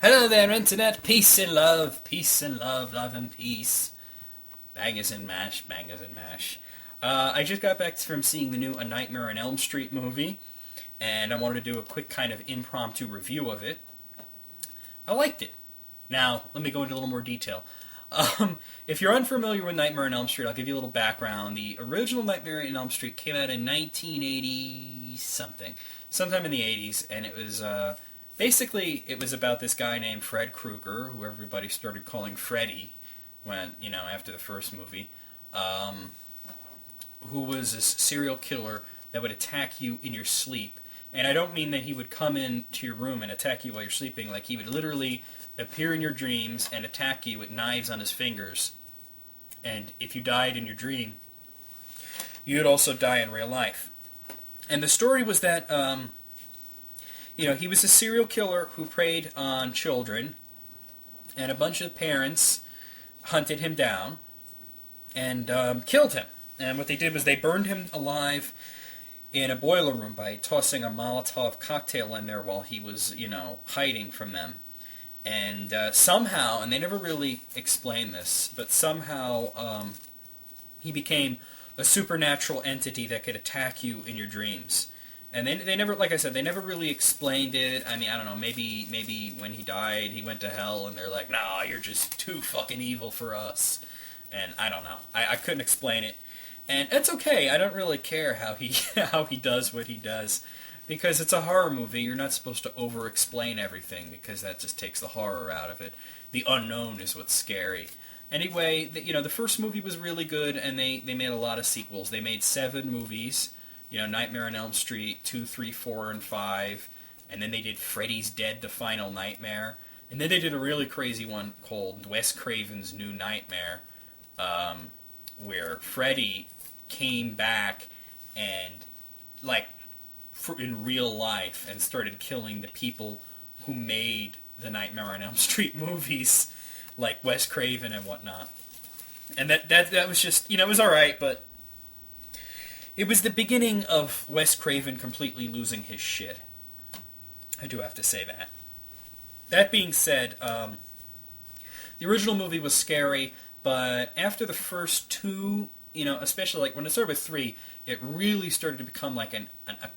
Hello there, Internet. Peace and love. Peace and love. Love and peace. Bangers and mash. Bangers and mash. I just got back from seeing the new A Nightmare on Elm Street movie, and I wanted to do a quick kind of impromptu review of it. I liked it. Now, let me go into a little more detail. If you're unfamiliar with Nightmare on Elm Street, I'll give you a little background. The original Nightmare on Elm Street came out in 1980-something. Sometime in the 80s, and it was... Basically, it was about this guy named Fred Krueger, who everybody started calling Freddy when, after the first movie, who was this serial killer that would attack you in your sleep. And I don't mean that he would come into your room and attack you while you're sleeping. Like, he would literally appear in your dreams and attack you with knives on his fingers. And if you died in your dream, you would also die in real life. And the story was that... he was a serial killer who preyed on children, and a bunch of parents hunted him down and killed him. And what they did was they burned him alive in a boiler room by tossing a Molotov cocktail in there while he was, hiding from them. And somehow, and they never really explained this, but somehow he became a supernatural entity that could attack you in your dreams. And they never, like I said, they never really explained it. I mean, I don't know, maybe when he died, he went to hell, and they're like, nah, you're just too fucking evil for us. And I don't know. I couldn't explain it. And it's okay. I don't really care how he does what he does. Because it's a horror movie. You're not supposed to over-explain everything, because that just takes the horror out of it. The unknown is what's scary. Anyway, the first movie was really good, and they made a lot of sequels. They made 7 movies. Nightmare on Elm Street, 2, 3, 4, and 5. And then they did Freddy's Dead, The Final Nightmare. And then they did a really crazy one called Wes Craven's New Nightmare, where Freddy came back and, in real life, and started killing the people who made the Nightmare on Elm Street movies, like Wes Craven and whatnot. And that was just, it was alright, but... It was the beginning of Wes Craven completely losing his shit. I do have to say that. That being said, the original movie was scary, but after the first 2, especially when it started with 3, it really started to become like a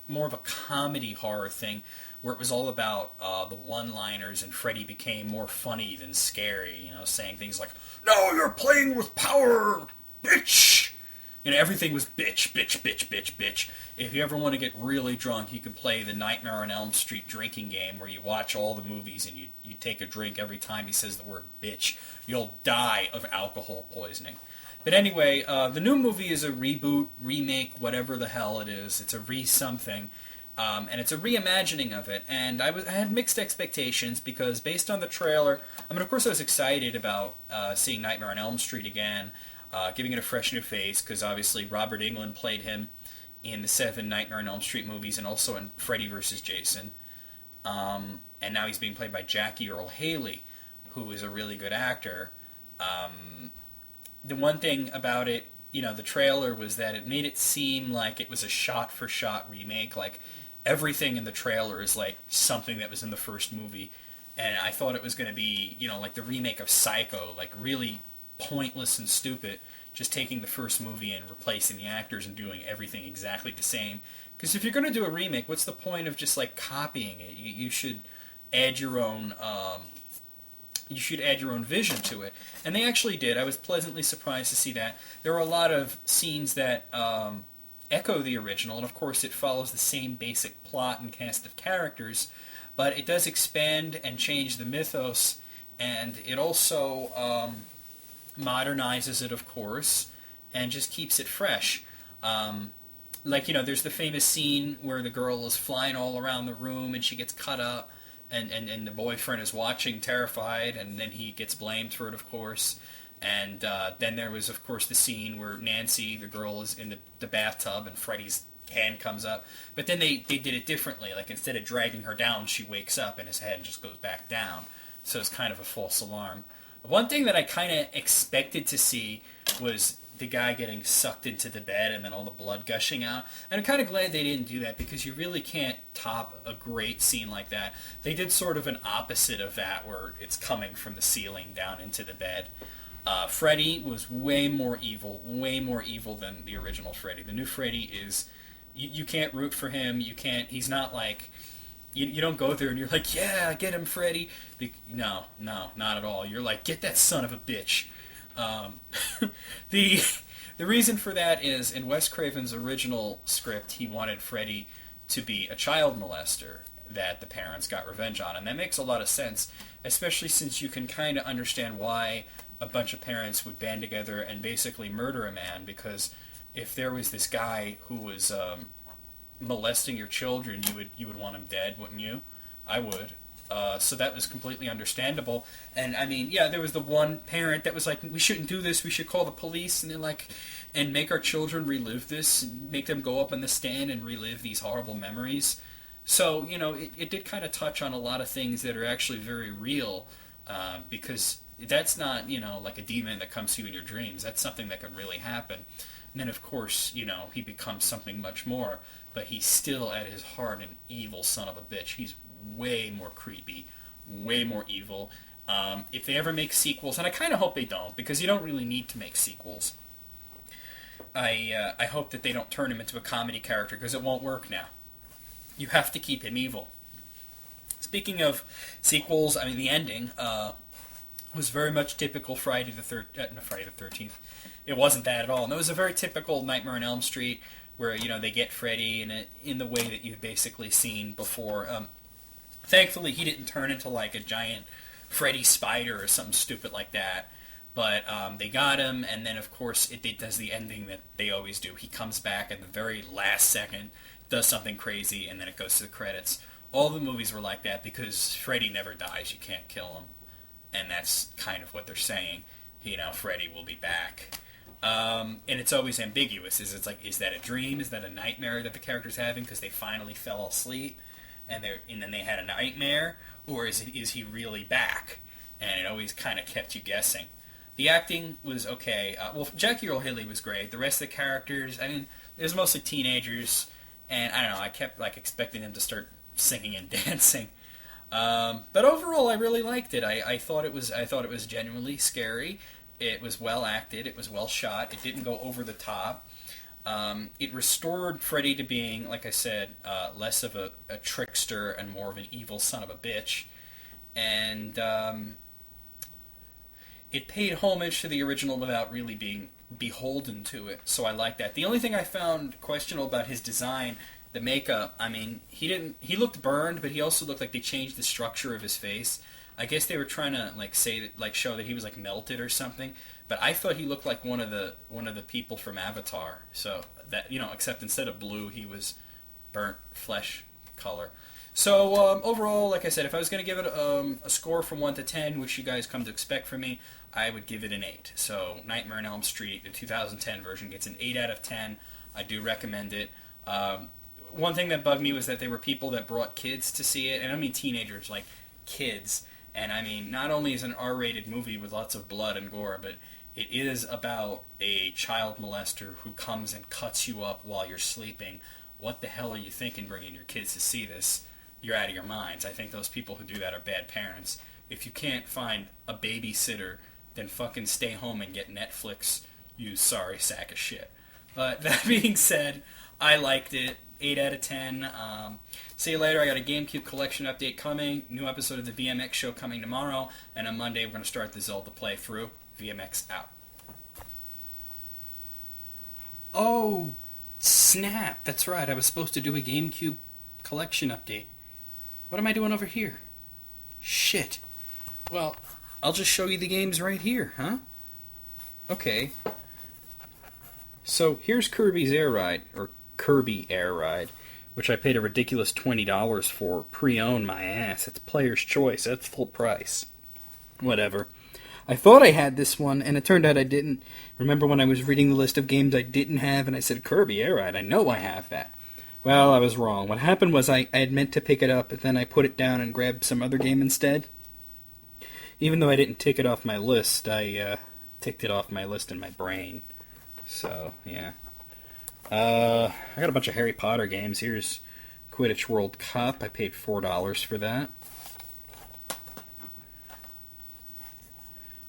more of a comedy horror thing, where it was all about the one-liners, and Freddy became more funny than scary, saying things like, "No, you're playing with power, bitch!" Everything was bitch, bitch, bitch, bitch, bitch. If you ever want to get really drunk, you can play the Nightmare on Elm Street drinking game, where you watch all the movies and you take a drink every time he says the word bitch. You'll die of alcohol poisoning. But anyway, the new movie is a reboot, remake, whatever the hell it is. It's a re-something. And it's a reimagining of it. And I had mixed expectations, because based on the trailer, of course I was excited about seeing Nightmare on Elm Street again, giving it a fresh new face, because obviously Robert Englund played him in the 7 Nightmare on Elm Street movies, and also in Freddy vs. Jason. And now he's being played by Jackie Earle Haley, who is a really good actor. The one thing about it, the trailer, was that it made it seem like it was a shot-for-shot remake. Like, everything in the trailer is like something that was in the first movie. And I thought it was going to be, like the remake of Psycho, like really pointless and stupid, just taking the first movie and replacing the actors and doing everything exactly the same. Because if you're going to do a remake, what's the point of just copying it? You should add your own vision to it. And they actually did. I was pleasantly surprised to see that. There were a lot of scenes that echo the original, and of course it follows the same basic plot and cast of characters, but it does expand and change the mythos, and it also modernizes it, of course, and just keeps it fresh. There's the famous scene where the girl is flying all around the room and she gets cut up, and the boyfriend is watching terrified, and then he gets blamed for it, of course. And then there was, of course, the scene where Nancy, the girl, is in the bathtub and Freddy's hand comes up. But then they did it differently. Like, instead of dragging her down, she wakes up and his head just goes back down. So it's kind of a false alarm. One thing that I kind of expected to see was the guy getting sucked into the bed and then all the blood gushing out. And I'm kind of glad they didn't do that, because you really can't top a great scene like that. They did sort of an opposite of that, where it's coming from the ceiling down into the bed. Freddy was way more evil than the original Freddy. The new Freddy is, you can't root for him. You can't. He's not like. You don't go there and you're like, yeah, get him, Freddy. No, not at all. You're like, get that son of a bitch. The reason for that is, in Wes Craven's original script, he wanted Freddy to be a child molester that the parents got revenge on. And that makes a lot of sense, especially since you can kind of understand why a bunch of parents would band together and basically murder a man, because if there was this guy who was molesting your children, you would want him dead, wouldn't you? I would. So that was completely understandable. And I mean, yeah, there was the one parent that was like, we shouldn't do this, we should call the police, and they're like, and make our children relive this, make them go up on the stand and relive these horrible memories. So, it did kind of touch on a lot of things that are actually very real, because that's not, like a demon that comes to you in your dreams. That's something that can really happen. And then, of course, he becomes something much more, but he's still at his heart an evil son of a bitch. He's way more creepy, way more evil. If they ever make sequels, and I kind of hope they don't, because you don't really need to make sequels, I hope that they don't turn him into a comedy character, because it won't work now. You have to keep him evil. Speaking of sequels, I mean, the ending was very much typical Friday the 13th. It wasn't that at all. And it was a very typical Nightmare on Elm Street, where, they get Freddy in the way that you've basically seen before. Thankfully, he didn't turn into, like, a giant Freddy spider or something stupid like that. But they got him, and then, of course, it does the ending that they always do. He comes back at the very last second, does something crazy, and then it goes to the credits. All the movies were like that, because Freddy never dies. You can't kill him. And that's kind of what they're saying. Freddy will be back. And it's always ambiguous. It's like, is that a dream? Is that a nightmare that the character's having because they finally fell asleep and then they had a nightmare? Or is he really back? And it always kind of kept you guessing. The acting was okay. Jackie Earle Haley was great. The rest of the characters, I mean, it was mostly teenagers, and I don't know, I kept expecting them to start singing and dancing. But overall, I really liked it. I thought it was genuinely scary. It was well acted. It was well shot. It didn't go over the top. It restored Freddy to being, like I said, less of a trickster and more of an evil son of a bitch. And it paid homage to the original without really being beholden to it. So I like that. The only thing I found questionable about his design, the makeup, I mean, he looked burned, but he also looked like they changed the structure of his face. I guess they were trying to show that he was melted or something, but I thought he looked like one of the people from Avatar. So that, except instead of blue, he was burnt flesh color. So overall, like I said, if I was going to give it a score from 1 to 10, which you guys come to expect from me, I would give it an 8. So Nightmare on Elm Street, the 2010 version, gets an 8 out of 10. I do recommend it. One thing that bugged me was that there were people that brought kids to see it, and I mean teenagers, like kids. And I mean, not only is it an R-rated movie with lots of blood and gore, but it is about a child molester who comes and cuts you up while you're sleeping. What the hell are you thinking bringing your kids to see this? You're out of your minds. I think those people who do that are bad parents. If you can't find a babysitter, then fucking stay home and get Netflix, you sorry sack of shit. But that being said, I liked it. 8 out of 10. See you later. I got a GameCube collection update coming. New episode of the VMX show coming tomorrow. And on Monday, we're going to start the Zelda playthrough. VMX out. Oh, snap. That's right. I was supposed to do a GameCube collection update. What am I doing over here? Shit. Well, I'll just show you the games right here, huh? Okay. So here's Kirby's Air Ride, or Kirby Air Ride, which I paid a ridiculous $20 for. Pre-owned my ass. It's player's choice. That's full price. Whatever. I thought I had this one, and it turned out I didn't. Remember when I was reading the list of games I didn't have, and I said, Kirby Air Ride, I know I have that. Well, I was wrong. What happened was I had meant to pick it up, but then I put it down and grabbed some other game instead. Even though I didn't tick it off my list, I ticked it off my list in my brain. So, yeah. I got a bunch of Harry Potter games. Here's Quidditch World Cup. I paid $4 for that.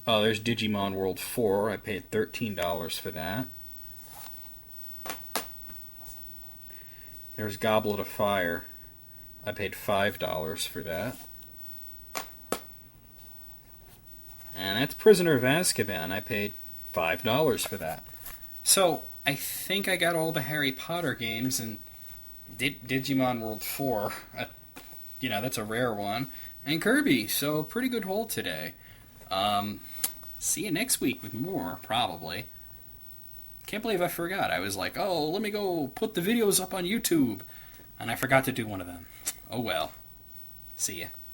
Oh, there's Digimon World 4. I paid $13 for that. There's Goblet of Fire. I paid $5 for that. And that's Prisoner of Azkaban. I paid $5 for that. So, I think I got all the Harry Potter games, and Digimon World 4, that's a rare one, and Kirby, so pretty good haul today. See you next week with more, probably. Can't believe I forgot. I was like, oh, let me go put the videos up on YouTube, and I forgot to do one of them. Oh well. See ya.